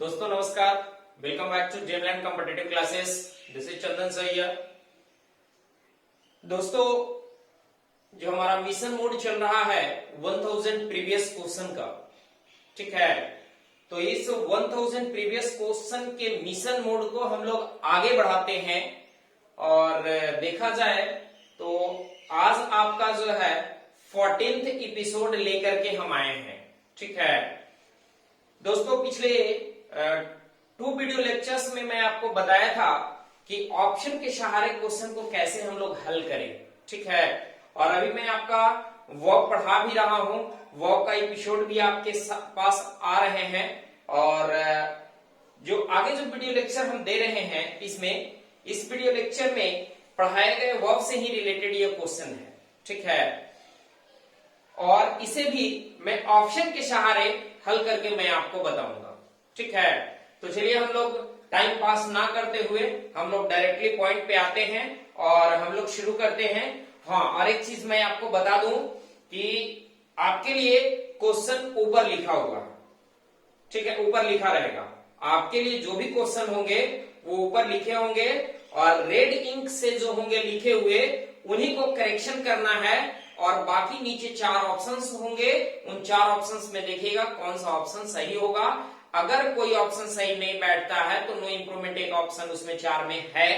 दोस्तों नमस्कार, welcome back to Dreamland competitive classes. This is Chandan Saiya. दोस्तों, जो हमारा मिशन मोड चल रहा है 1000 प्रीवियस क्वेश्चन का, ठीक है। तो इस 1000 प्रीवियस क्वेश्चन के मिशन मोड को हम लोग आगे बढ़ाते हैं और देखा जाए तो आज आपका जो है 14th एपिसोड लेकर के हम आए हैं, ठीक है। दोस्तों, पिछले 2 वीडियो लेक्चर्स में मैं आपको बताया था कि ऑप्शन के सहारे क्वेश्चन को कैसे हम लोग हल करें, ठीक है। और अभी मैं आपका वर्क पढ़ा भी रहा हूं, वर्क का एपिसोड भी आपके पास आ रहे हैं। और जो आगे जो वीडियो लेक्चर हम दे रहे हैं इसमें, इस वीडियो लेक्चर में पढ़ाए गए वर्क से ही रिलेटेड ये क्वेश्चन है, ठीक है। और इसे भी मैं ऑप्शन के सहारे हल करके मैं आपको बताऊंगा, ठीक है। तो चलिए हम लोग टाइम पास ना करते हुए हम लोग डायरेक्टली पॉइंट पे आते हैं और हम लोग शुरू करते हैं। हाँ, और एक चीज मैं आपको बता दूं कि आपके लिए क्वेश्चन ऊपर लिखा होगा, ठीक है, ऊपर लिखा रहेगा। आपके लिए जो भी क्वेश्चन होंगे वो ऊपर लिखे होंगे और रेड इंक से जो होंगे लिखे हुए उन्हीं को करेक्शन करना है। और बाकी नीचे 4 ऑप्शंस होंगे, उन 4 ऑप्शंस में देखिएगा कौन सा ऑप्शन सही होगा। अगर कोई ऑप्शन सही नहीं बैठता है तो नो इंप्रूवमेंट एक ऑप्शन उसमें 4 में है,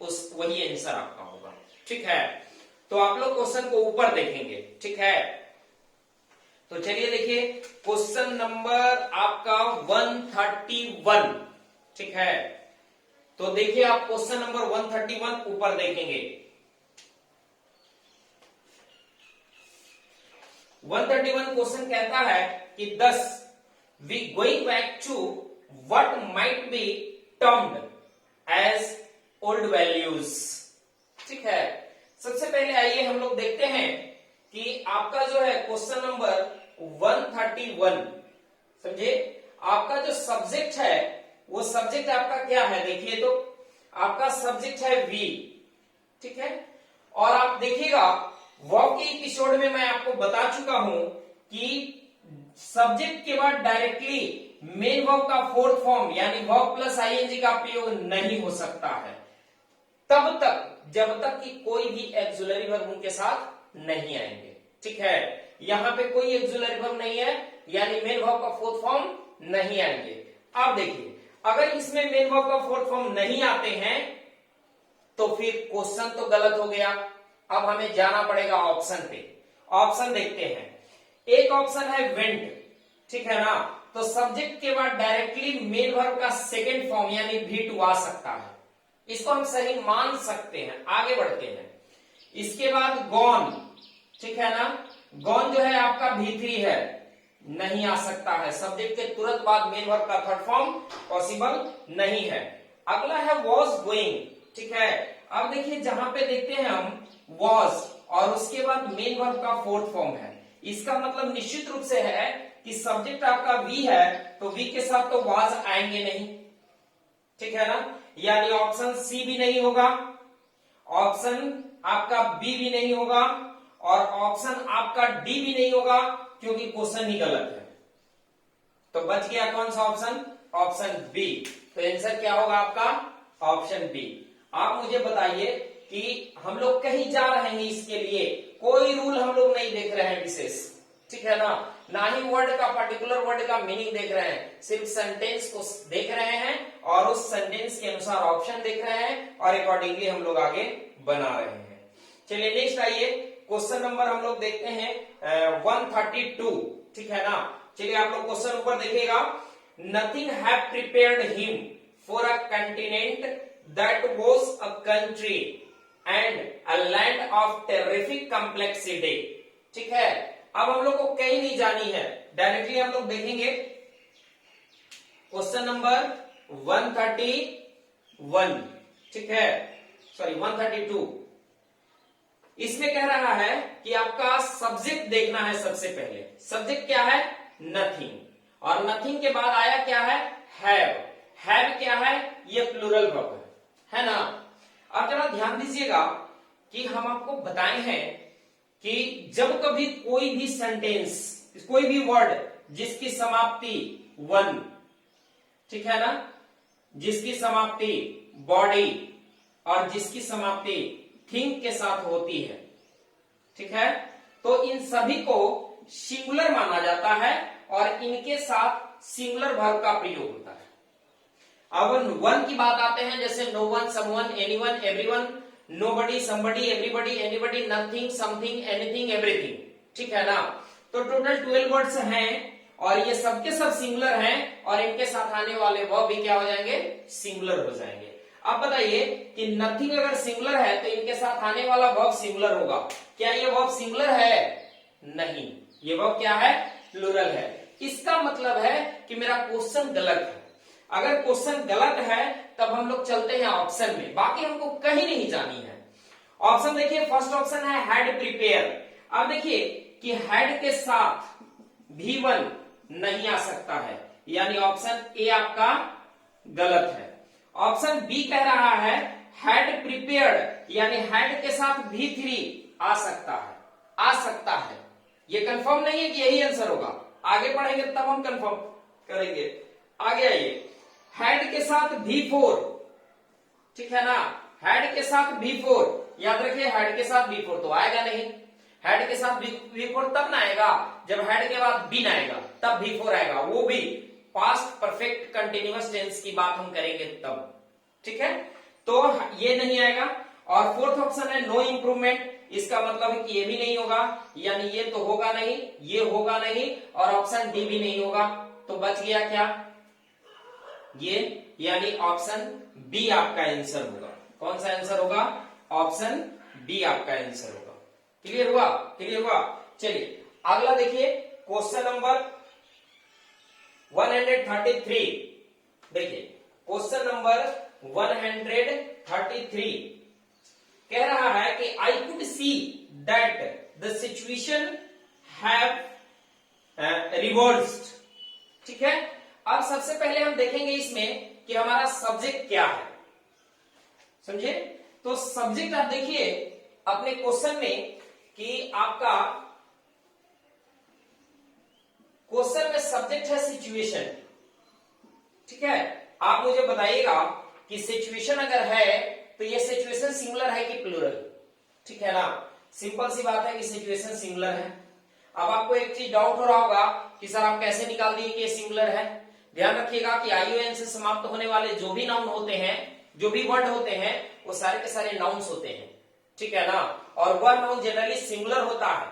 उस वही आंसर आपका होगा, ठीक है। तो आप लोग क्वेश्चन को ऊपर देखेंगे, ठीक है। तो चलिए देखिए, क्वेश्चन नंबर आपका 131, ठीक है। तो देखिए आप क्वेश्चन नंबर 131 ऊपर देखेंगे। 131 क्वेश्चन कहता है कि 10 we going back to what might be termed as old values, ठीक है। सबसे पहले आइए हम लोग देखते हैं कि आपका जो है क्वेश्चन नंबर 131, समझे, आपका जो सब्जेक्ट है वो सब्जेक्ट आपका क्या है। देखिए तो आपका सब्जेक्ट है वी, ठीक है। और आप देखिएगा वर्ब के एपिसोड में मैं आपको बता चुका हूं कि सब्जेक्ट के बाद डायरेक्टली मेन वर्ब का फोर्थ फॉर्म यानी वर्ब प्लस आईएनजी का प्रयोग नहीं हो सकता है तब तक जब तक कि कोई भी एक्सुलरी वर्ब उनके साथ नहीं आएंगे, ठीक है। यहां पे कोई एक्सुलरी वर्ब नहीं है यानी मेन वर्ब का फोर्थ फॉर्म नहीं आएंगे। अब देखिए, अगर इसमें मेन वर्ब का फोर्थ फॉर्म नहीं आते हैं तो फिर क्वेश्चन तो गलत हो गया। अब हमें जाना पड़ेगा ऑप्शन पे। ऑप्शन देखते हैं। एक ऑप्शन है वेंट, ठीक है ना। तो सब्जेक्ट के बाद डायरेक्टली मेन वर्ब का सेकंड फॉर्म यानी V2 आ सकता है, इसको हम सही मान सकते हैं। आगे बढ़ते हैं। इसके बाद गॉन, ठीक है ना। गॉन जो है आपका V3 है, नहीं आ सकता है। सब्जेक्ट के तुरंत बाद मेन वर्ब का थर्ड फॉर्म पॉसिबल नहीं है। अगला है वॉज गोइंग, ठीक है। अब देखिए जहां पे देखते हैं हम वॉज और उसके बाद मेन वर्ब का फोर्थ फॉर्म है, इसका मतलब निश्चित रूप से है कि सब्जेक्ट आपका वी है तो वी के साथ तो वाज आएंगे नहीं, ठीक है ना। यानी ऑप्शन सी भी नहीं होगा, ऑप्शन आपका बी भी नहीं होगा और ऑप्शन आपका डी भी नहीं होगा क्योंकि क्वेश्चन ही गलत है। तो बच गया कौन सा ऑप्शन? Option b. तो आंसर क्या होगा आपका? Option b. आप मुझे बताइए कि हम लोग कहीं जा रहे हैं, इसके लिए कोई रूल हम लोग नहीं देख रहे हैं विशेष, ठीक है ना ही वर्ड का पर्टिकुलर वर्ड का मीनिंग देख रहे हैं, सिर्फ सेंटेंस को देख रहे हैं और उस सेंटेंस के अनुसार ऑप्शन देख रहे हैं और अकॉर्डिंगली हम लोग आगे बना रहे हैं। चलिए नेक्स्ट आइए, क्वेश्चन नंबर हम लोग देखते हैं 132, ठीक है ना। चलिए आप लोग क्वेश्चन ऊपर देखिएगा। Nothing have prepared him for a continent that was a country and a land of terrific complexity, ठीक है। अब हम लोग को कहीं नहीं जानी है, डायरेक्टली हम लोग देखेंगे क्वेश्चन नंबर 131, ठीक है, सॉरी 132। इसमें कह रहा है कि आपका सब्जेक्ट देखना है। सबसे पहले सब्जेक्ट क्या है? नथिंग, और नथिंग के बाद आया क्या है? हैव। हैव क्या है? ये प्लूरल वर्ब है ना। अब जरा ध्यान दीजिएगा कि हम आपको बताए हैं कि जब कभी कोई भी सेंटेंस, कोई भी वर्ड जिसकी समाप्ति वन, ठीक है ना, जिसकी समाप्ति बॉडी और जिसकी समाप्ति थिंग के साथ होती है, ठीक है, तो इन सभी को सिंगुलर माना जाता है और इनके साथ सिंगुलर वर्ब का प्रयोग होता है। अब वन की बात आते हैं, जैसे no one, someone, anyone, everyone, nobody, somebody, everybody, anybody, nothing, something, anything, everything, ठीक है ना। तो टोटल 12 वर्ड्स हैं और ये सबके सब सिंगुलर हैं और इनके साथ आने वाले वर्ब भी क्या हो जाएंगे, सिंगुलर हो जाएंगे। अब बताइए कि नथिंग अगर सिंगुलर है तो इनके साथ आने वाला वर्ब सिंगुलर होगा। क्या ये वर्ब सिंगुलर है? नहीं, ये वर्ब क्या है, प्लूरल है। इसका मतलब है कि मेरा क्वेश्चन गलत है। अगर क्वेश्चन गलत है तब हम लोग चलते हैं ऑप्शन में, बाकी हमको कहीं नहीं जानी है। ऑप्शन देखिए, फर्स्ट ऑप्शन है हैड प्रिपेयर। अब देखिए कि हैड के साथ V1 नहीं आ सकता है, यानी ऑप्शन ए आपका गलत है। ऑप्शन बी कह रहा है हैड प्रिपेयर्ड, यानी हैड के साथ V3 आ सकता है, आ सकता है। ये कंफर्म नहीं है कि यही आंसर होगा, आगे पढ़ेंगे तब हम कंफर्म करेंगे। आगे आइए, हैड के साथ V4, ठीक है ना, हैड के साथ V4, याद रखिए हैड के साथ V4 तो आएगा नहीं। हैड के साथ V4 तब ना आएगा जब हैड के बाद बीन आएगा, तब V4 आएगा, वो भी पास्ट परफेक्ट कंटिन्यूअस टेंस की बात हम करेंगे तब, ठीक है। तो ये नहीं आएगा। और फोर्थ ऑप्शन है नो इंप्रूवमेंट, इसका मतलब है कि ये भी नहीं होगा, यानी ये तो होगा नहीं, ये होगा नहीं और ऑप्शन डी भी नहीं होगा। तो बच गया क्या, ये, यानी ऑप्शन बी आपका आंसर होगा। कौन सा आंसर होगा, ऑप्शन बी आपका आंसर होगा। क्लियर हुआ, क्लियर हुआ। चलिए अगला देखिए, क्वेश्चन नंबर 133। देखिए क्वेश्चन नंबर 133 कह रहा है कि I could see that the situation have reversed, ठीक है। अब सबसे पहले हम देखेंगे इसमें कि हमारा सब्जेक्ट क्या है, समझे। तो सब्जेक्ट आप देखिए अपने क्वेश्चन में कि आपका क्वेश्चन में सब्जेक्ट है सिचुएशन, ठीक है। आप मुझे बताइएगा कि सिचुएशन अगर है तो ये सिचुएशन सिंगुलर है कि प्लूरल, ठीक है ना। सिंपल सी बात है कि सिचुएशन सिंगुलर है। अब आपको एक चीज डाउट हो रहा होगा कि सर आप कैसे निकाल दिए कि ये सिंगुलर है। ध्यान रखिएगा कि ION से समाप्त होने वाले जो भी नाउन होते हैं, जो भी वर्ड होते हैं, वो सारे के सारे नाउन्स होते हैं, ठीक है ना। और वह नाउन जनरली सिंगुलर होता है,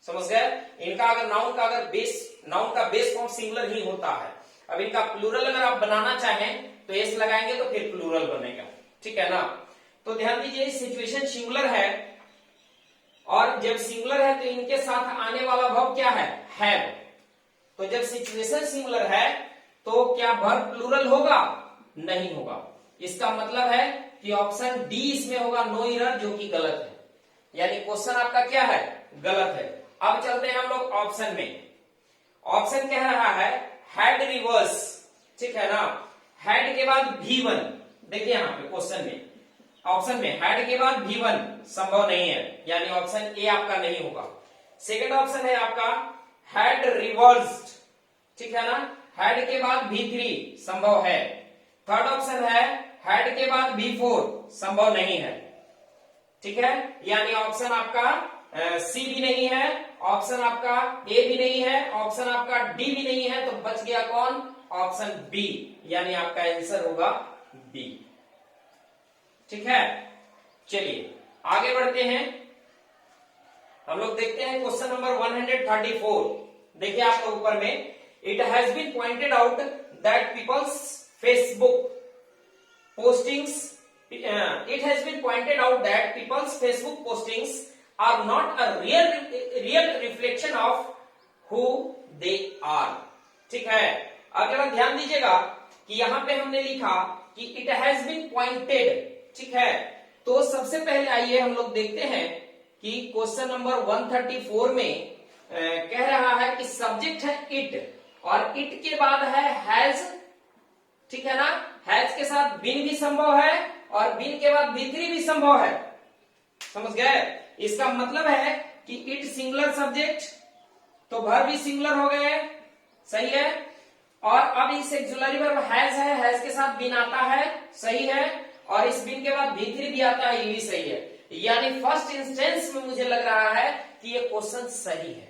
समझ गए। इनका अगर नाउन का बेस फॉर्म सिंगुलर ही होता है। अब इनका प्लूरल अगर आप बनाना चाहें तो एस लगाएंगे तो फिर प्लूरल बनेगा, ठीक है ना। तो ध्यान दीजिए सिचुएशन सिंगुलर है और जब सिंगुलर है तो इनके साथ आने वाला वर्ब क्या है, हैव। तो जब सिचुएशन सिंगुलर है तो क्या वर्ब प्लूरल होगा, नहीं होगा। इसका मतलब है कि ऑप्शन डी इसमें होगा, नो एरर, जो कि गलत है। यानी क्वेश्चन आपका क्या है, गलत है। अब चलते हैं हम लोग ऑप्शन में। ऑप्शन कह रहा है हैड रिवर्स, ठीक है ना। हैड के बाद V1, देखिए यहां पे क्वेश्चन में ऑप्शन में हैड के बाद V1 संभव नहीं है, यानी ऑप्शन ए आपका नहीं होगा। सेकंड ऑप्शन है आपका हैड रिवर्स्ड, ठीक है ना। हैड के बाद V3 संभव है। थर्ड ऑप्शन है हैड के बाद V4 संभव नहीं है, ठीक है। यानी ऑप्शन आपका सी भी नहीं है, ऑप्शन आपका ए भी नहीं है, ऑप्शन आपका डी भी नहीं है। तो बच गया कौन, ऑप्शन बी, यानी आपका आंसर होगा बी, ठीक है। चलिए आगे बढ़ते हैं, हम लोग देखते हैं क्वेश्चन नंबर 134। देखिए आपके ऊपर में, it has been pointed out that people's Facebook postings it has been pointed out that people's Facebook postings are not a real reflection of who they are, ठीक है। अब जरा ध्यान दीजिएगा कि यहां पे हमने लिखा कि it has been pointed, ठीक है। तो सबसे पहले आइए हम लोग देखते हैं कि क्वेश्चन नंबर 134 में कह रहा है कि सब्जेक्ट है इट और इट के बाद है हैज, ठीक है ना। हैज के साथ बीन भी संभव है और बीन के बाद V3 भी संभव है, समझ गए। इसका मतलब है कि इट सिंगुलर सब्जेक्ट तो वर्ब भी सिंगुलर हो गए, सही है। और अब इस एक्सुलरी वर्ब है, हैज के साथ बीन आता है, सही है, और इस बीन के बाद V3 भी आता है, ये भी सही है। यानी फर्स्ट इंस्टेंस में मुझे लग रहा है कि ये क्वेश्चन सही है,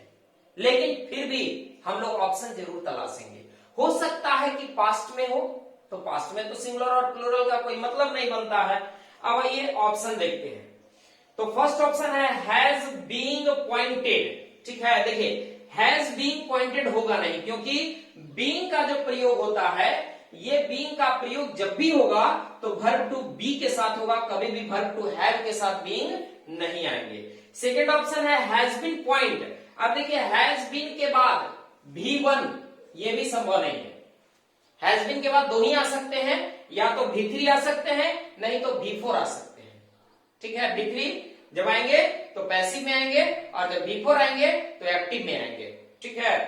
लेकिन फिर भी हम लोग ऑप्शन जरूर तलाशेंगे। हो सकता है कि पास्ट में हो, तो पास्ट में तो सिंगुलर और प्लूरल का कोई मतलब नहीं बनता है। अब ये ऑप्शन देखते हैं। तो फर्स्ट ऑप्शन है हैज बीइंग पॉइंटेड, ठीक है। देखिए हैज बीइंग पॉइंटेड होगा नहीं, क्योंकि बीइंग का जो प्रयोग होता है, ये बीइंग का प्रयोग जब भी होगा तो वर्ब टू बी के साथ होगा, कभी भी वर्ब टू हैव के साथ बीइंग नहीं आएंगे। सेकेंड ऑप्शन है हैज बीन पॉइंट। अब देखिए हैज बीन के बाद V1, ये भी संभव नहीं है। हैज बीन के बाद दो ही आ सकते हैं, या तो V3 आ सकते हैं, नहीं तो V4 आ सकते हैं, ठीक है। V3 जब आएंगे तो पैसिव में आएंगे, और जब V4 आएंगे तो एक्टिव में आएंगे, ठीक है।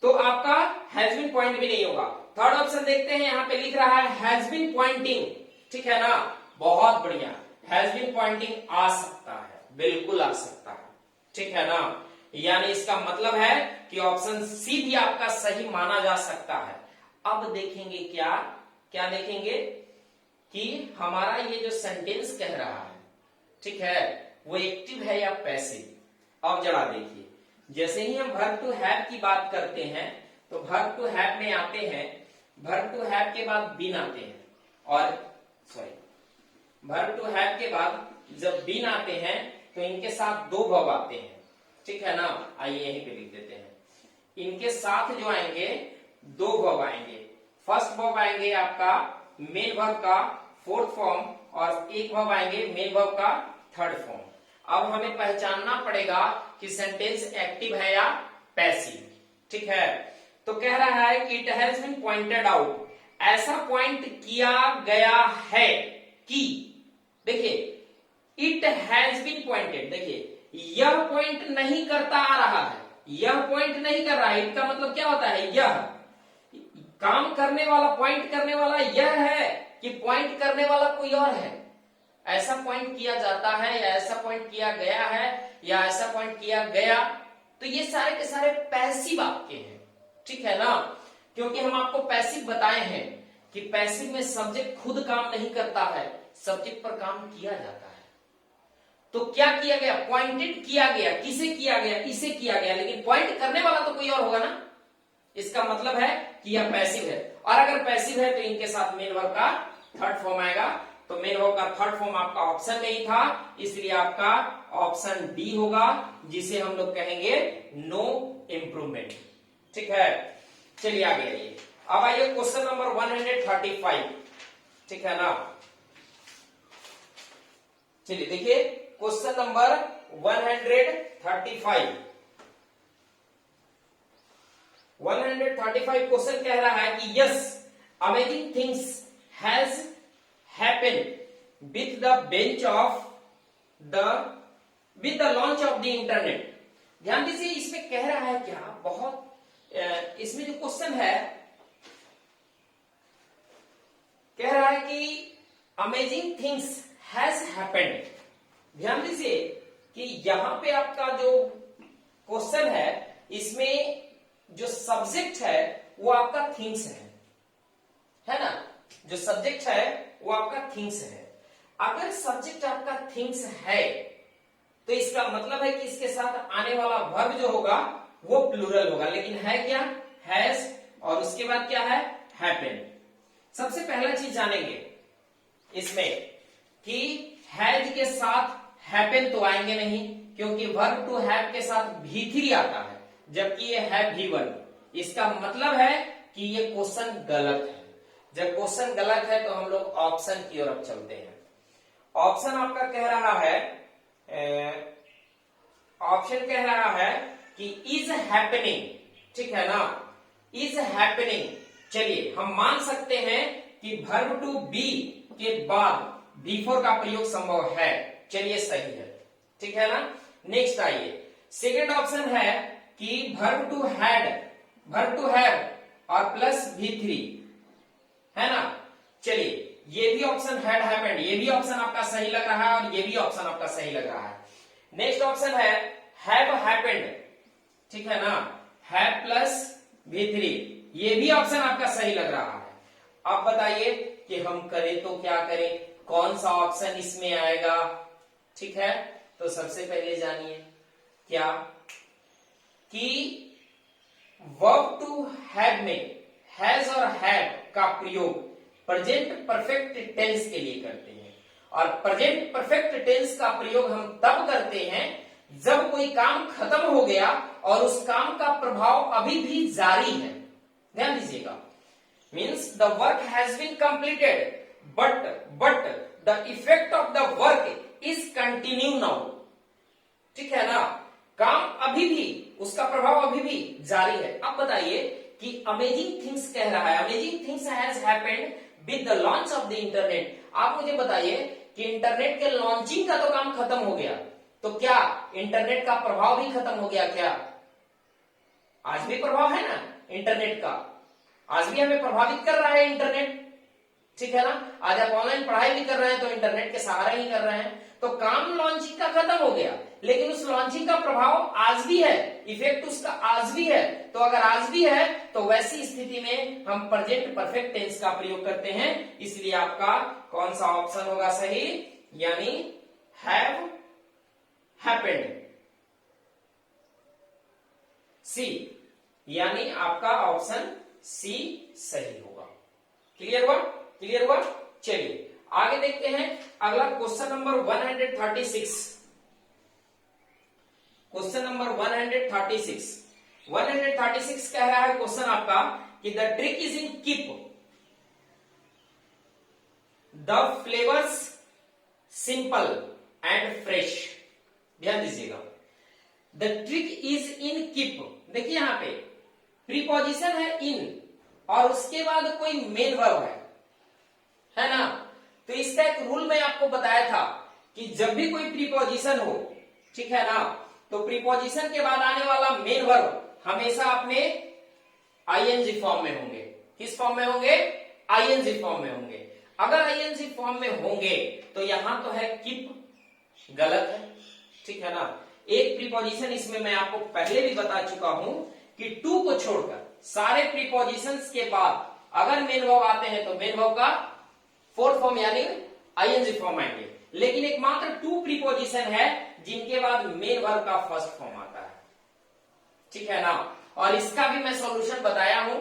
तो आपका हैज बीन पॉइंट भी नहीं होगा। थर्ड ऑप्शन देखते हैं, यहां पे लिख रहा है हैज बीन पॉइंटिंग, ठीक है ना, बहुत बढ़िया। हैज बीन पॉइंटिंग आ सकता है, बिल्कुल आ सकता है, ठीक है ना। यानी इसका मतलब है कि ऑप्शन सी भी आपका सही माना जा सकता है। अब देखेंगे क्या क्या देखेंगे कि हमारा ये जो सेंटेंस कह रहा है, ठीक है, वो एक्टिव है या पैसिव। अब जरा देखिए, जैसे ही हम वर्ब टू हैव की बात करते हैं तो वर्ब टू हैव में आते हैं, वर्ब टू हैव के बाद बीन आते हैं, और वर्ब टू हैव के बाद जब बीन आते हैं तो इनके साथ दो वर्ब आते हैं, ठीक है ना। आइए यहीं पे लिख देते हैं, इनके साथ जो आएंगे दो वर्ब आएंगे। फर्स्ट वर्ब आएंगे आपका मेन वर्ब का फोर्थ फॉर्म, और एक वर्ब आएंगे मेन वर्ब का थर्ड फॉर्म। अब हमें पहचानना पड़ेगा कि सेंटेंस एक्टिव है या पैसिव, ठीक है। तो कह रहा है कि it has been pointed out, ऐसा पॉइंट किया गया है कि, देखिए इट हैज बीन पॉइंटेड, देखिए यह पॉइंट नहीं करता आ रहा है, यह पॉइंट नहीं कर रहा है। इट का मतलब क्या होता है, यह काम करने वाला, पॉइंट करने वाला यह है कि पॉइंट करने वाला कोई और है। ऐसा पॉइंट किया जाता है, या ऐसा पॉइंट किया गया है, या ऐसा पॉइंट किया गया, तो ये सारे के सारे पैसिव आपके हैं, ठीक है ना। क्योंकि हम आपको पैसिव बताए हैं कि पैसिव में सब्जेक्ट खुद काम नहीं करता है, सब्जेक्ट पर काम किया जाता है। तो क्या किया गया, पॉइंटेड किया गया, किसे किया गया, इसे किया गया, लेकिन पॉइंट करने वाला तो कोई और होगा ना। इसका मतलब है कि यह पैसिव है, और अगर पैसिव है तो इनके साथ मेन वर्ब का थर्ड फॉर्म आएगा। तो मेन वर्ब का थर्ड फॉर्म आपका ऑप्शन में ही था, इसलिए आपका ऑप्शन डी होगा, जिसे हम लोग कहेंगे नो इंप्रूवमेंट, ठीक है। चलिए आगे आइए। अब आइए क्वेश्चन नंबर 135, ठीक है ना। चलिए देखिए क्वेश्चन नंबर 135। 135 क्वेश्चन कह रहा है कि yes amazing things has happened with the bench of the with the launch of the internet. ध्यान दीजिए, इसमें कह रहा है क्या, बहुत इसमें जो क्वेश्चन है कह रहा है कि अमेजिंग थिंग्स हैज हैपेंड। ध्यान दीजिए कि यहां पे आपका जो क्वेश्चन है, इसमें जो सब्जेक्ट है वो आपका थिंग्स है ना। जो सब्जेक्ट है वो आपका थिंग्स है। अगर सब्जेक्ट आपका थिंग्स है तो इसका मतलब है कि इसके साथ आने वाला वर्ब जो होगा वो प्लूरल होगा, लेकिन है क्या, हैज, और उसके बाद क्या है, हैपेंड। सबसे पहला चीज जानेंगे इसमें कि हैज के साथ हैपेन तो आएंगे नहीं, क्योंकि वर्ब टू हैव के साथ V3 आता है, जबकि ये है V1। इसका मतलब है कि ये क्वेश्चन गलत है। जब क्वेश्चन गलत है तो हम लोग ऑप्शन की ओर अब चलते हैं। ऑप्शन आपका कह रहा है, ऑप्शन कह रहा है कि इज हैपनिंग, ठीक है ना, इज हैपनिंग। चलिए हम मान सकते हैं कि वर्ब टू बी के बाद V4 का प्रयोग संभव है, चलिए सही है, ठीक है ना। नेक्स्ट आइए, सेकेंड ऑप्शन है कि verb to had, verb to have और प्लस V3, है ना। चलिए ये भी ऑप्शन हैड हैपेंड, ये भी ऑप्शन आपका सही लग रहा है, और ये भी ऑप्शन आपका सही लग रहा है। नेक्स्ट ऑप्शन है हैव हैपेंड, ठीक है ना, हैव प्लस V3, ये भी ऑप्शन आपका सही लग रहा है। अब बताइए कि हम करें तो क्या करें, कौन सा ऑप्शन इसमें आएगा। ठीक है, तो सबसे पहले जानिए क्या कि वर्ब टू हैव में हैज और हैव का प्रयोग प्रेजेंट परफेक्ट टेंस के लिए करते हैं, और प्रेजेंट परफेक्ट टेंस का प्रयोग हम तब करते हैं जब कोई काम खत्म हो गया और उस काम का प्रभाव अभी भी जारी है। ध्यान दीजिएगा, means the work has been completed but the effect of the work is continue now. ठीक है ना, काम अभी भी, उसका प्रभाव अभी भी जारी है। अब बताइए कि अमेजिंग थिंग्स कह रहा है, amazing things has happened with the launch of the internet. आप मुझे बताइए कि इंटरनेट के लॉन्चिंग का तो काम खत्म हो गया, तो क्या इंटरनेट का प्रभाव भी खत्म हो गया क्या? आज भी प्रभाव है ना इंटरनेट का, आज भी हमें प्रभावित कर रहा है इंटरनेट। ठीक है ना, आज आप ऑनलाइन पढ़ाई भी कर रहे हैं तो इंटरनेट के सहारे ही कर रहे हैं। तो काम लॉन्चिंग का खत्म हो गया, लेकिन उस लॉन्चिंग का प्रभाव आज भी है, इफेक्ट उसका आज भी है। तो अगर आज भी है तो वैसी स्थिति में हम प्रेजेंट परफेक्ट टेंस का प्रयोग करते हैं। इसलिए आपका कौन सा ऑप्शन होगा सही, यानी हैव हैपेंड, सी, यानी आपका ऑप्शन सी सही होगा। क्लियर हुआ? क्लियर हुआ? चलिए आगे देखते हैं अगला क्वेश्चन नंबर 136। क्वेश्चन नंबर 136 कह रहा है क्वेश्चन आपका कि the trick is in keep the flavours simple and fresh. ध्यान दीजिएगा, the trick is in keep. देखिए यहां पे प्रीपोजिशन है इन और उसके बाद कोई मेन वर्ब है ना। तो इसका एक रूल मैं आपको बताया था कि जब भी कोई प्रीपोजिशन हो, ठीक है ना, तो प्रीपोजिशन के बाद आने वाला मेन वर्ब हमेशा अपने आईएनजी फॉर्म में होंगे। किस फॉर्म में होंगे? आईएनजी फॉर्म में होंगे। अगर आईएनजी फॉर्म में होंगे तो यहां तो है कीप, गलत है। ठीक है ना, एक प्रीपोजिशन इसमें मैं आपको पहले भी बता चुका हूं कि टू को छोड़कर सारे प्रीपोजिशंस के बाद अगर मेन वर्ब आते हैं तो मेन वर्ब का फोर्थ फॉर्म यानी आईएनजी फॉर्म आएंगे, लेकिन एकमात्र टू प्रीपोजिशन है जिनके बाद मेन वर्ब का फर्स्ट फॉर्म आता है। ठीक है ना, और इसका भी मैं सॉल्यूशन बताया हूं,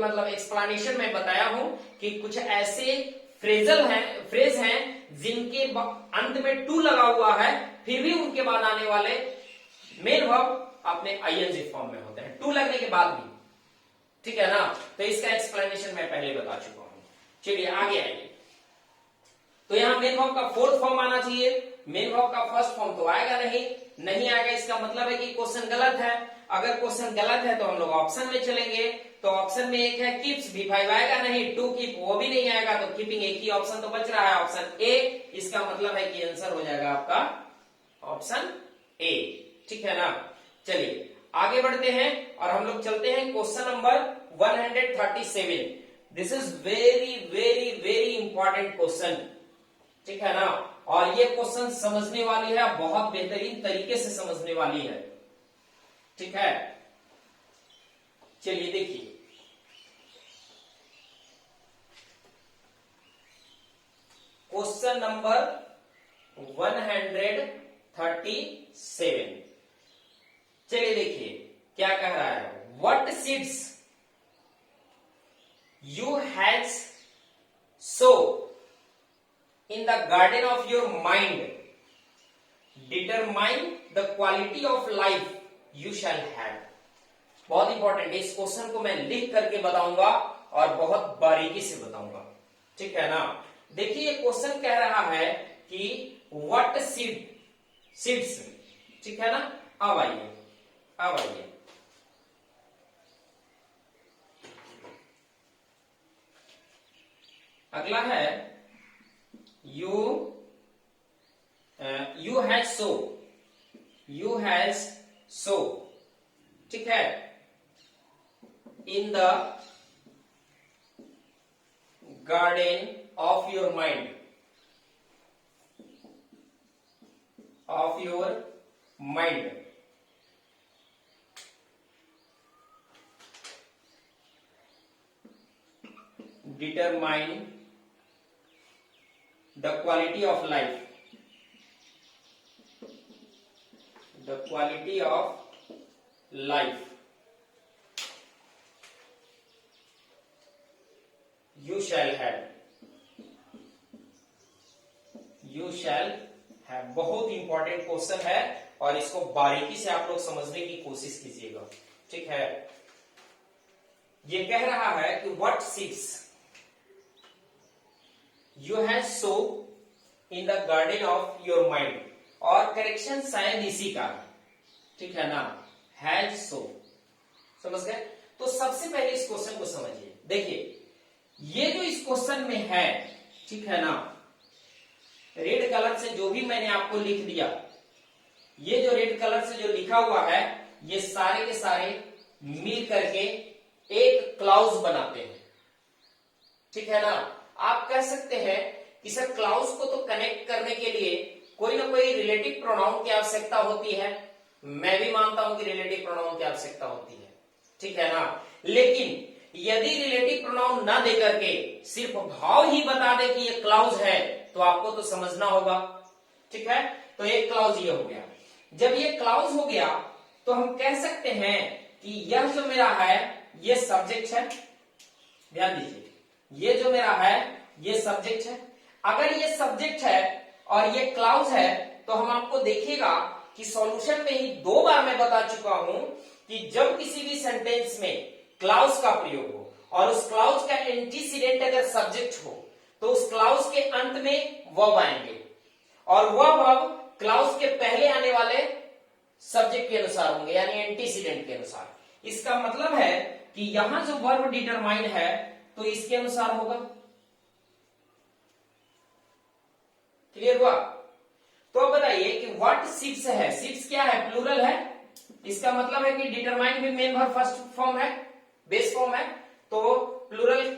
मतलब एक्सप्लेनेशन में बताया हूं कि कुछ ऐसे फ्रेज हैं जिनके अंत में टू लगा हुआ है, फिर भी उनके बाद आने वाले मेन वर्ब अपने आईएनजी फॉर्म में होते हैं, टू लगने के बाद भी। ठीक है ना, तो इसका एक्सप्लेनेशन मैं पहले बता चुका हूं। चलिए आगे आइए। तो यहां मेन वर्ब का फोर्थ फॉर्म आना चाहिए, मेन वर्ब का फर्स्ट फॉर्म तो आएगा नहीं आएगा। इसका मतलब है कि क्वेश्चन गलत है। अगर क्वेश्चन गलत है तो हम लोग ऑप्शन में चलेंगे। तो ऑप्शन में एक है कीप्स, B5 आएगा नहीं, टू कीप वो भी नहीं आएगा, तो कीपिंग एक ही ऑप्शन तो बच रहा है, ऑप्शन ए। इसका मतलब है कि आंसर हो जाएगा आपका ऑप्शन ए। ठीक है ना, चलिए आगे बढ़ते हैं और हम लोग चलते हैं question number 137। This is very very very important question. ठीक है ना, और ये क्वेश्चन समझने वाली है, बहुत बेहतरीन तरीके से समझने वाली है। ठीक है, चलिए देखिए क्वेश्चन नंबर 137। चलिए देखिए क्या कह रहा है, what seeds you has so in the garden of your mind determine the quality of life you shall have। बहुत इंपॉर्टेंट है, इस क्वेश्चन को मैं लिख करके बताऊंगा और बहुत बारीकी से बताऊंगा। ठीक है ना, देखिए क्वेश्चन कह रहा है कि व्हाट सीड्स, ठीक है ना। अब आइए अगला है you has so, ठीक है, in the garden of your mind, determine the quality of life, the quality of life you shall have, you shall have। बहुत इंपॉर्टेंट क्वेश्चन है और इसको बारीकी से आप लोग समझने की कोशिश कीजिएगा, ठीक है। ये कह रहा है कि what seeds you have so in the garden of your mind, और करेक्शन शायद इसी का, ठीक है ना, हैज सो, समझ गए। तो सबसे पहले इस क्वेश्चन को समझिए। देखिए ये जो इस क्वेश्चन में है, ठीक है ना, रेड कलर से जो भी मैंने आपको लिख दिया, ये जो रेड कलर से जो लिखा हुआ है, ये सारे के सारे मिल करके एक क्लाउज बनाते हैं, ठीक है ना। आप कह सकते हैं कि सर क्लाउज को तो कनेक्ट करने के लिए कोई ना कोई रिलेटिव प्रोनाउन की आवश्यकता होती है। मैं भी मानता हूं कि रिलेटिव प्रोनाउन की आवश्यकता होती है, ठीक है ना। लेकिन यदि रिलेटिव प्रोनाउन ना देकर के सिर्फ भाव ही बता दे कि ये क्लाउज है, तो आपको तो समझना होगा, ठीक है। तो एक क्लाउज ये हो गया। जब ये क्लाउज हो गया तो हम कह सकते हैं कि यह जो मेरा है ये सब्जेक्ट है। ध्यान दीजिए, ये जो मेरा है ये सब्जेक्ट है। अगर ये सब्जेक्ट है और ये क्लाउज है, तो हम आपको देखिएगा कि सॉल्यूशन में ही 2 बार मैं बता चुका हूं कि जब किसी भी सेंटेंस में क्लाउज का प्रयोग हो और उस क्लाउज का एंटीसीडेंट अगर सब्जेक्ट हो, तो उस क्लाउज के अंत में वर्ब आएंगे और वह वर्ब क्लाउज के पहले आने वाले सब्जेक्ट के अनुसार होंगे, यानी एंटीसीडेंट के अनुसार। इसका मतलब है कि यहां जो वर्ब डिटरमाइन है तो इसके अनुसार होगा। क्लियर हुआ? तो अब बताइए कि व्हाट सीड्स है। सीड्स क्या है? प्लूरल है। इसका मतलब है कि डिटरमाइन भी मेन वर्ब फर्स्ट फॉर्म है, बेस फॉर्म है, तो प्लूरल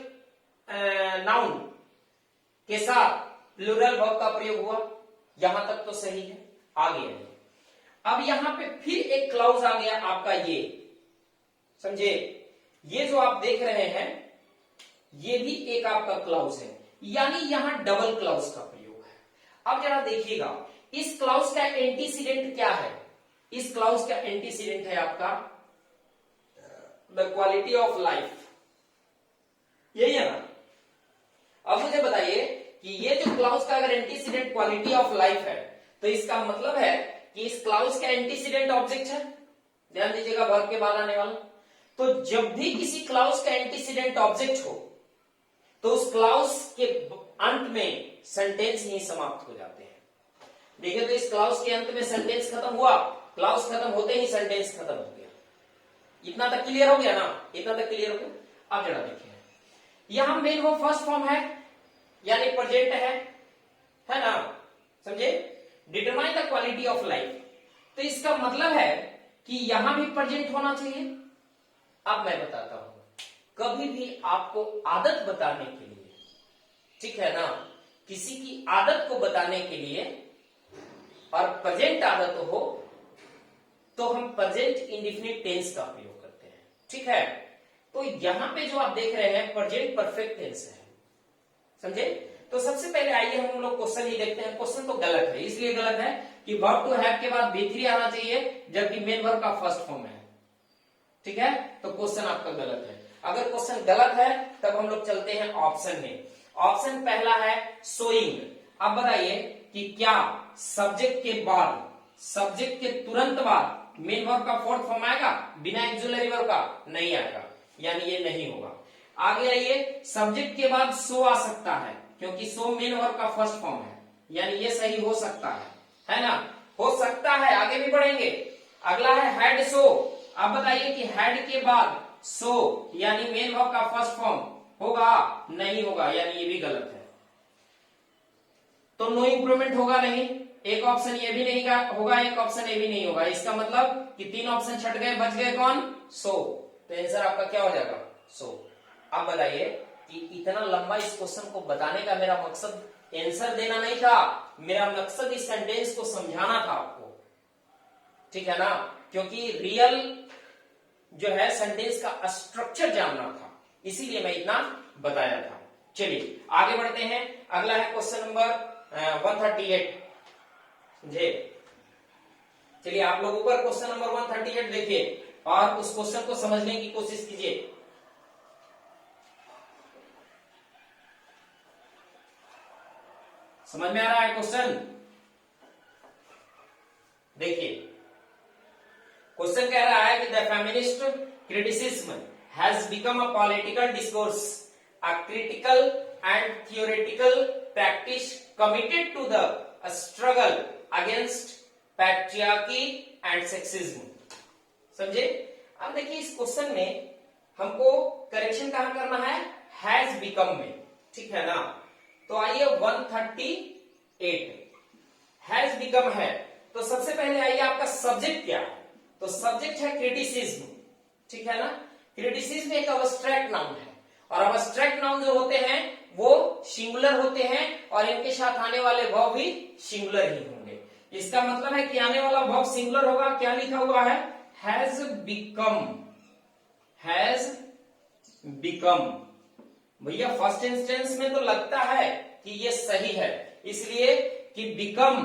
नाउन के साथ प्लूरल वर्ब का प्रयोग हुआ। यहां तक तो सही है। आगे अब यहां पे फिर एक क्लाउज आ गया आपका, ये समझे, ये जो आप देख रहे हैं ये भी एक आपका क्लाउज है, यानी यहां डबल क्लाउज का प्रयोग है। अब जरा देखिएगा इस क्लाउज का एंटीसीडेंट क्या है। इस क्लाउज का एंटीसीडेंट है आपका द क्वालिटी ऑफ लाइफ, यही है ना। अब मुझे बताइए कि ये जो क्लाउज का अगर एंटीसीडेंट क्वालिटी ऑफ लाइफ है, तो इसका मतलब है कि इस क्लाउज का एंटीसीडेंट ऑब्जेक्ट है। ध्यान दीजिएगा, वर्ब के बाद आने वाला। तो जब भी किसी क्लाउज का एंटीसीडेंट ऑब्जेक्ट हो, तो उस क्लाउज के अंत में सेंटेंस ही समाप्त हो जाते हैं। देखिए, तो इस क्लाउज के अंत में सेंटेंस खत्म हुआ, क्लाउज खत्म होते ही सेंटेंस खत्म हो गया। इतना तक क्लियर हो गया ना? इतना तक क्लियर हो गया। अब जरा देखिए, यहां मेन वो फर्स्ट फॉर्म है, यानी प्रेजेंट है ना, समझे। Determine the quality of life, तो इसका मतलब है कि यहां भी प्रेजेंट होना चाहिए। अब मैं बताता हूं, कभी भी आपको आदत बताने के लिए, ठीक है ना, किसी की आदत को बताने के लिए और प्रेजेंट आदत हो, तो हम प्रेजेंट इंडेफिनिट टेंस का प्रयोग करते हैं, ठीक है। तो यहां पे जो आप देख रहे हैं प्रेजेंट परफेक्ट टेंस है, समझे। तो सबसे पहले आइए हम लोग क्वेश्चन ही देखते हैं। क्वेश्चन तो गलत है, इसलिए गलत है कि वर्ब टू हैव के बाद B3 आना चाहिए, जबकि मेन वर्ब का फर्स्ट फॉर्म है, ठीक है। तो क्वेश्चन आपका गलत है। अगर क्वेश्चन गलत है तब हम लोग चलते हैं ऑप्शन में। ऑप्शन पहला है सोइंग। अब बताइए कि क्या सब्जेक्ट के बाद, सब्जेक्ट के तुरंत बाद मेन वर्ब का फोर्थ फॉर्म आएगा बिना एक्जुलरी वर्ब का? नहीं आएगा, यानी ये नहीं होगा। आगे आइए, सब्जेक्ट के बाद सो आ सकता है, क्योंकि सो मेन वर्ब का फर्स्ट फॉर्म है, यानी ये सही हो सकता है ना, हो सकता है। आगे भी बढ़ेंगे। अगला है हैड सो। अब बताइए कि हैड के बाद सो यानी मेन वर्ब का फर्स्ट फॉर्म होगा? नहीं होगा, यानी ये भी गलत है। तो नो इंप्रूवमेंट होगा नहीं। एक ऑप्शन ये भी नहीं होगा, एक ऑप्शन ये भी नहीं होगा। इसका मतलब कि 3 ऑप्शन छट गए, बच गए कौन? सो। तो आंसर आपका क्या हो जाएगा? सो। अब बताइए कि इतना लंबा इस क्वेश्चन को बताने का मेरा मकसद आंसर देना नहीं था, मेरा मकसद इस सेंटेंस को समझाना था आपको, ठीक है ना, क्योंकि रियल जो है सेंटेंस का स्ट्रक्चर जानना था, इसीलिए मैं इतना बताया था। चलिए आगे बढ़ते हैं। अगला है क्वेश्चन नंबर 138। समझे? चलिए आप लोग ऊपर क्वेश्चन नंबर 138 देखिए और उस क्वेश्चन को समझने की कोशिश कीजिए। समझ में आ रहा है क्वेश्चन? देखिए क्वेश्चन कह रहा है कि the feminist criticism has become a political discourse, a critical and theoretical practice committed to the struggle against patriarchy and sexism. समझे? अब देखिए इस क्वेश्चन में हमको करेक्शन कहां करना है? हैज बिकम में, ठीक है ना? तो आइए 138 हैज बिकम है, तो सबसे पहले आइए आपका सब्जेक्ट क्या है? तो सब्जेक्ट है क्रिटिसिज्म, ठीक है ना? क्रिटिसिज्म एक अब्स्ट्रैक्ट नाउन है और अब्स्ट्रैक्ट नाउन जो होते हैं वो सिंगुलर होते हैं और इनके साथ आने वाले वर्ब भी सिंगुलर ही होंगे। इसका मतलब है कि आने वाला वर्ब सिंगुलर होगा। क्या लिखा हुआ है? Has become, has become. भैया फर्स्ट इंस्टेंस में तो लगता है कि ये सही है, इसलिए कि बिकम,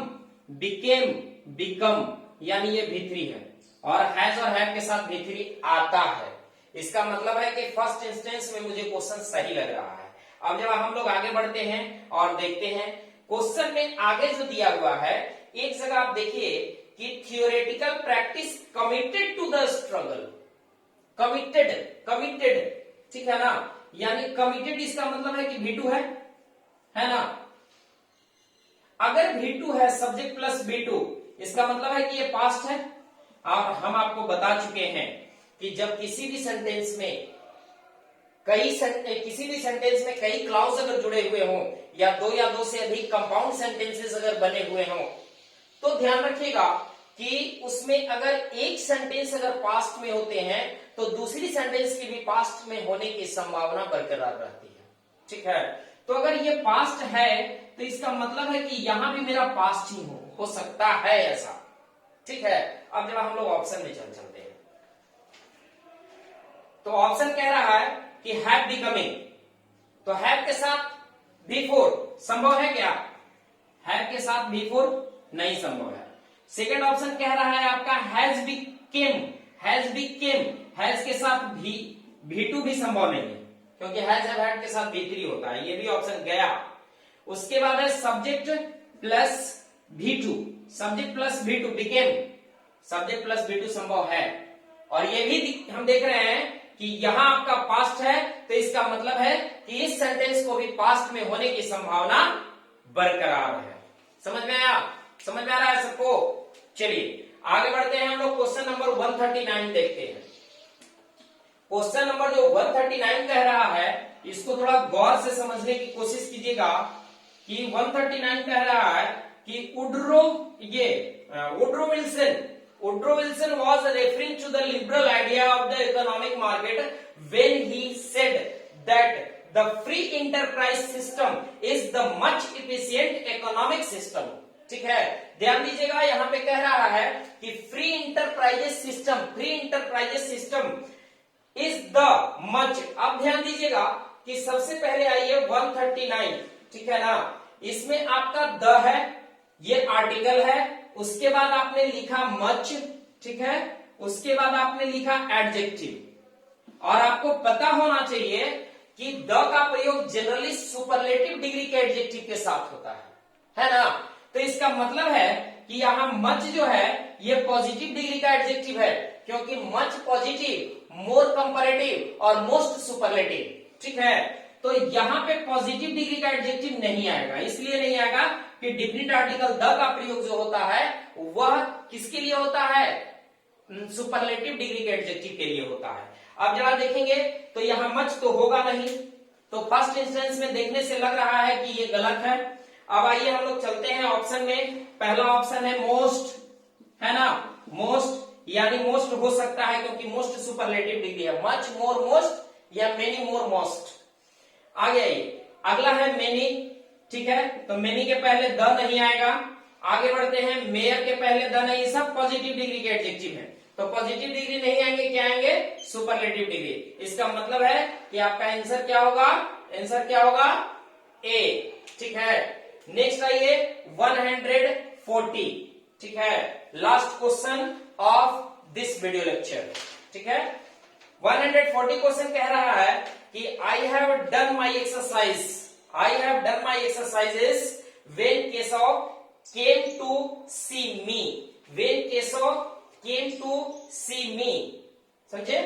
बिकेम, बिकम यानी ये भी3 है और हैज और हैव के साथ भी3 आता है। इसका मतलब है कि फर्स्ट इंस्टेंस में मुझे क्वेश्चन सही लग रहा है। अब जब हम लोग आगे बढ़ते हैं और देखते हैं क्वेश्चन में आगे जो दिया हुआ है, एक जगह आप देखिए कि theoretical practice committed to the struggle. Committed, committed, ठीक है ना? यानी कमिटेड इसका मतलब है कि भी2 है ना? अगर भी2 है सब्जेक्ट प्लस भी2, इसका मतलब है कि ये पास्ट है। और हम आपको बता चुके हैं कि जब किसी भी सेंटेंस में कई क्लाउज अगर जुड़े हुए हों या 2 या 2 से अधिक कंपाउंड सेंटेंसेस अगर बने हुए हों, तो ध्यान रखिएगा कि उसमें अगर एक सेंटेंस अगर पास्ट में होते हैं तो दूसरी सेंटेंस की भी पास्ट में होने की संभावना बरकरार रहती है, ठीक है? तो अगर ये पास्ट है तो इसका मतलब है कि यहां भी मेरा पास्ट ही हो सकता है ऐसा, ठीक है? अब जब हम लोग ऑप्शन में चलते हैं तो ऑप्शन कह रहा है कि हैव बिकमिंग, तो हैव के साथ भी4 संभव है क्या? हैव के साथ भी4 नहीं संभव है। सेकंड ऑप्शन कह रहा है आपका has became, has became, has के साथ भी2 भी संभव नहीं है क्योंकि हैज हैड के साथ भी3 होता है, ये भी ऑप्शन गया। उसके बाद है सब्जेक्ट प्लस भी2, सब्जेक्ट प्लस भी2 बिकेम, सब्जेक्ट प्लस भी2 संभव है और ये भी हम देख रहे हैं कि यहां आपका पास्ट है, तो इसका मतलब है कि इस सेंटेंस को भी पास्ट में होने की संभावना बरकरार है। समझ में आया? समझ में आ रहा है सबको? चलिए आगे बढ़ते हैं हम लोग क्वेश्चन नंबर 139 देखते हैं। क्वेश्चन नंबर जो 139 कह रहा है, इसको थोड़ा गौर से समझने की कोशिश कीजिएगा कि 139 कह रहा है कि Woodrow Wilson was referring to the liberal idea of the economic market when he said that the free enterprise system is the much efficient economic system। ठीक है, ध्यान दीजिएगा यहां पे कह रहा है कि free enterprises system is the much. अब ध्यान दीजिएगा कि सबसे पहले आइए 139, ठीक है ना? इसमें आपका द है, ये आर्टिकल है, उसके बाद आपने लिखा मच, ठीक है, उसके बाद आपने लिखा एडजेक्टिव। और आपको पता होना चाहिए कि द का प्रयोग जनरली सुपरलेटिव डिग्री के एडजेक्टिव के साथ होता है ना? तो इसका मतलब है कि यहां मच जो है ये पॉजिटिव डिग्री का एडजेक्टिव है क्योंकि मच पॉजिटिव, मोर कंपैरेटिव और मोस्ट सुपरलेटिव, ठीक है? तो यहां पे पॉजिटिव डिग्री का एडजेक्टिव नहीं आएगा, इसलिए नहीं आएगा कि डिफिनिट आर्टिकल द का प्रयोग जो होता है वह किसके लिए होता है? सुपरलेटिव डिग्री के एडजेक्टिव के लिए होता है। अब जरा देखेंगे तो यहां मच तो होगा नहीं, तो फर्स्ट इंस्टेंस में देखने से लग रहा है कि ये गलत है। अब आइए हम लोग चलते हैं ऑप्शन में। पहला ऑप्शन है मोस्ट, है ना? मोस्ट यानी मोस्ट हो सकता है क्योंकि मोस्ट सुपरलेटिव डिग्री है, मच, मोर, मोस्ट या मेनी, मोर, मोस्ट। आगे आइए, अगला है मेनी, ठीक है? तो मेनी के पहले द नहीं आएगा। आगे बढ़ते हैं, मेयर के पहले द नहीं, सब पॉजिटिव डिग्री के एडजेक्टिव है, तो पॉजिटिव डिग्री नहीं आएंगे, क्या आएंगे? Superlative degree. इसका मतलब है कि आपका आंसर क्या होगा? आंसर क्या होगा? ए। ठीक है, नेक्स्ट आइए 140। ठीक है, last question of this video lecture. ठीक है, 140 क्वेश्चन कह रहा है कि I have done my exercise, I have done my exercises when Keshav came to see me, when Keshav came to see me. समझे?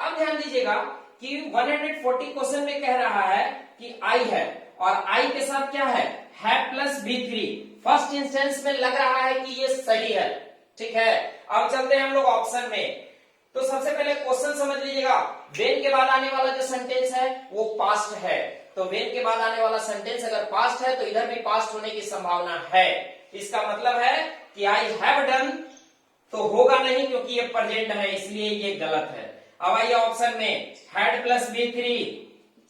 अब ध्यान दीजिएगा कि 140 क्वेश्चन में कह रहा है कि आई है और आई के साथ क्या है प्लस V3। फर्स्ट इंस्टेंस में लग रहा है कि ये सही है। ठीक है, अब चलते हैं हम लोग ऑप्शन में। तो सबसे पहले क्वेश्चन समझ लीजिएगा, वेन के बाद आने वाला जो सेंटेंस है वो पास्ट है। तो वेन के बाद आने वाला सेंटेंस अगर पास्ट है तो इधर भी पास्ट होने की संभावना है। इसका मतलब है कि आई हैव डन तो होगा नहीं क्योंकि ये प्रेजेंट है, इसलिए ये गलत है। अब आइए ऑप्शन में, हैड प्लस V3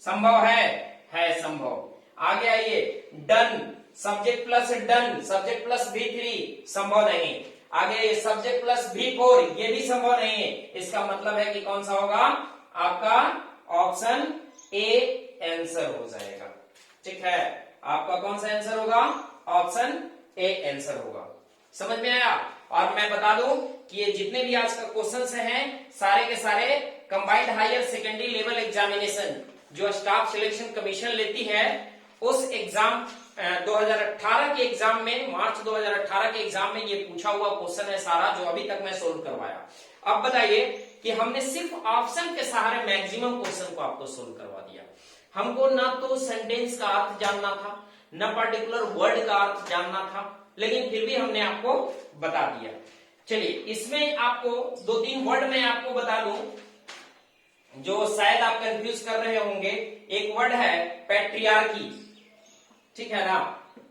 संभव है संभव। आगे आइए, done subject plus done, subject plus V3 संभव नहीं। आगे सब्जेक्ट प्लस V4 ये भी संभव नहीं है। इसका मतलब है कि कौन सा होगा? आपका ऑप्शन ए आंसर हो जाएगा। ठीक है, आपका कौन सा आंसर होगा? ऑप्शन ए आंसर होगा। समझ में आया? और मैं बता दूं कि ये जितने भी आज का क्वेश्चंस हैं सारे के सारे combined higher secondary level examination जो स्टाफ सिलेक्शन कमीशन लेती है उस एग्जाम 2018 के एग्जाम में, मार्च 2018 के एग्जाम में ये पूछा हुआ क्वेश्चन है सारा, जो अभी तक मैं सोल्व करवाया। अब बताइए कि हमने सिर्फ ऑप्शन के सहारे मैक्सिमम क्वेश्चन को आपको सोल्व करवा दिया। हमको ना तो सेंटेंस का अर्थ जानना था, न पर्टिकुलर वर्ड का अर्थ जानना था, लेकिन फिर भी हमने आपको बता दिया। चलिए, इसमें आपको 2-3 वर्ड में आपको बता दूं जो शायद आप कंफ्यूज कर रहे होंगे। एक वर्ड है पैट्रियार्की। ठीक है ना,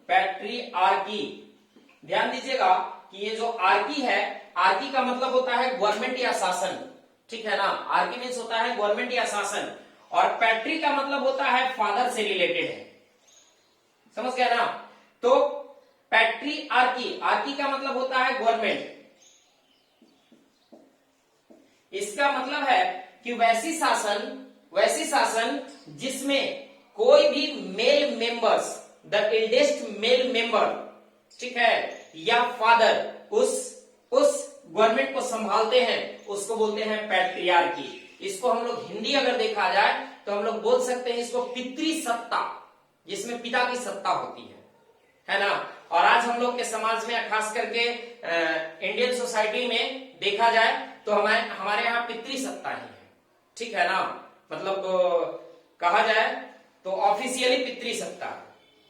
पैट्रियार्की। ध्यान दीजिएगा कि ये जो आर्की है, आर्की का मतलब होता है गवर्नमेंट या शासन। ठीक है ना, आर्की मीन्स होता है गवर्नमेंट या शासन, और पैट्री का मतलब होता है फादर से रिलेटेड है। समझ गया ना? तो पैट्रियार्की, आर्की का मतलब होता है गवर्नमेंट। इसका मतलब है कि वैसी शासन जिसमें कोई भी male members, the eldest male member, ठीक है, या फादर उस गवर्नमेंट को संभालते हैं, उसको बोलते हैं पैट्रियार्की। इसको हम लोग हिंदी अगर देखा जाए तो हम लोग बोल सकते हैं इसको पितृसत्ता, जिसमें पिता की सत्ता होती है ना। और आज हम लोग के समाज में, खास करके इंडियन सोसाइटी में देखा जाए तो हमारे यहाँ पितृसत्ता ही है। ठीक है ना, मतलब कहा जाए तो ऑफिशियली पितृसत्ता,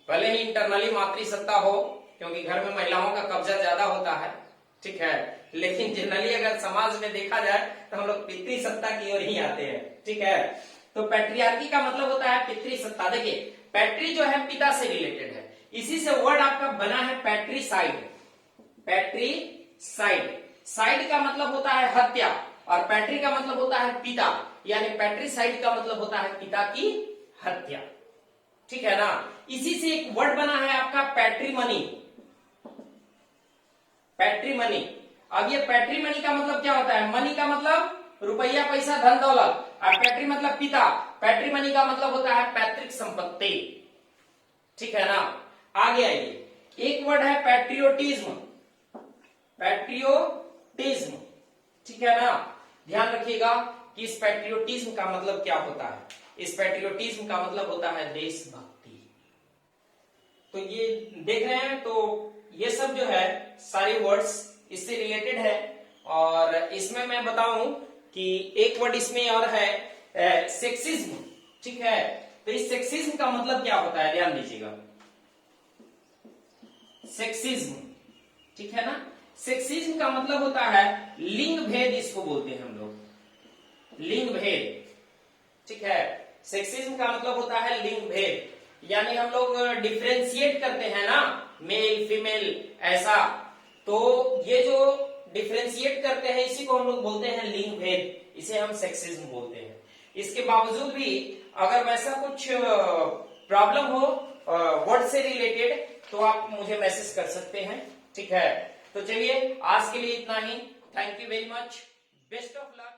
भले ही इंटरनली मातृसत्ता हो क्योंकि घर में महिलाओं का कब्जा ज्यादा होता है। ठीक है, लेकिन जनरली अगर समाज में देखा जाए तो हम लोग पितृसत्ता की ओर ही आते हैं। ठीक है, तो पैट्रियार्की का मतलब होता है पितृसत्ता। देखिए, पैट्री जो है पिता से रिलेटेड है, इसी से वर्ड आपका बना है पैट्रीसाइड। पैट्रीसाइड, साइड का मतलब होता है हत्या और पैट्री का मतलब होता है पिता, यानी पैट्रीसाइड का मतलब होता है पिता की हत्या। ठीक है ना, इसी से एक वर्ड बना है आपका पैट्रीमनी। पैट्रीमनी, अब ये पैट्रीमनी का मतलब क्या होता है? मनी का मतलब रुपया, पैसा, धन दौलत, और पैट्री मतलब पिता। पैट्रीमनी का मतलब होता है पैतृक संपत्ति। ठीक है ना, आगे आइए, एक वर्ड है पैट्रियोटिज्म। पैट्रियोटिज्म, ठीक है ना, ध्यान रखिएगा कि इस पैट्रियोटिज्म का मतलब क्या होता है। इस पैट्रियोटिज्म का मतलब होता है देशभक्ति। तो ये देख रहे हैं, तो ये सब जो है सारे वर्ड्स इससे रिलेटेड है। और इसमें मैं बताऊं कि एक वर्ड इसमें और है सेक्सिज्म। ठीक है, तो इस सेक्सिज्म का मतलब क्या होता है, ध्यान दीजिएगा। सेक्सिज्म, ठीक है ना, सेक्सिज्म का मतलब होता है लिंग भेद, इसको बोलते हैं हम लोग, लिंग भेद। ठीक है, सेक्सिज्म का मतलब होता है लिंग भेद, यानी हम लोग डिफरेंशिएट करते हैं ना, मेल फीमेल ऐसा, तो ये जो डिफरेंशिएट करते हैं इसी को हम लोग बोलते हैं लिंग भेद, इसे हम सेक्सिज्म बोलते हैं। इसके बावजूद भी अगर वैसा कुछ प्रॉब्लम हो वर्ड से रिलेटेड तो आप मुझे मैसेज कर सकते हैं। ठीक है, तो चलिए आज के लिए इतना ही। Thank you very much, best of luck.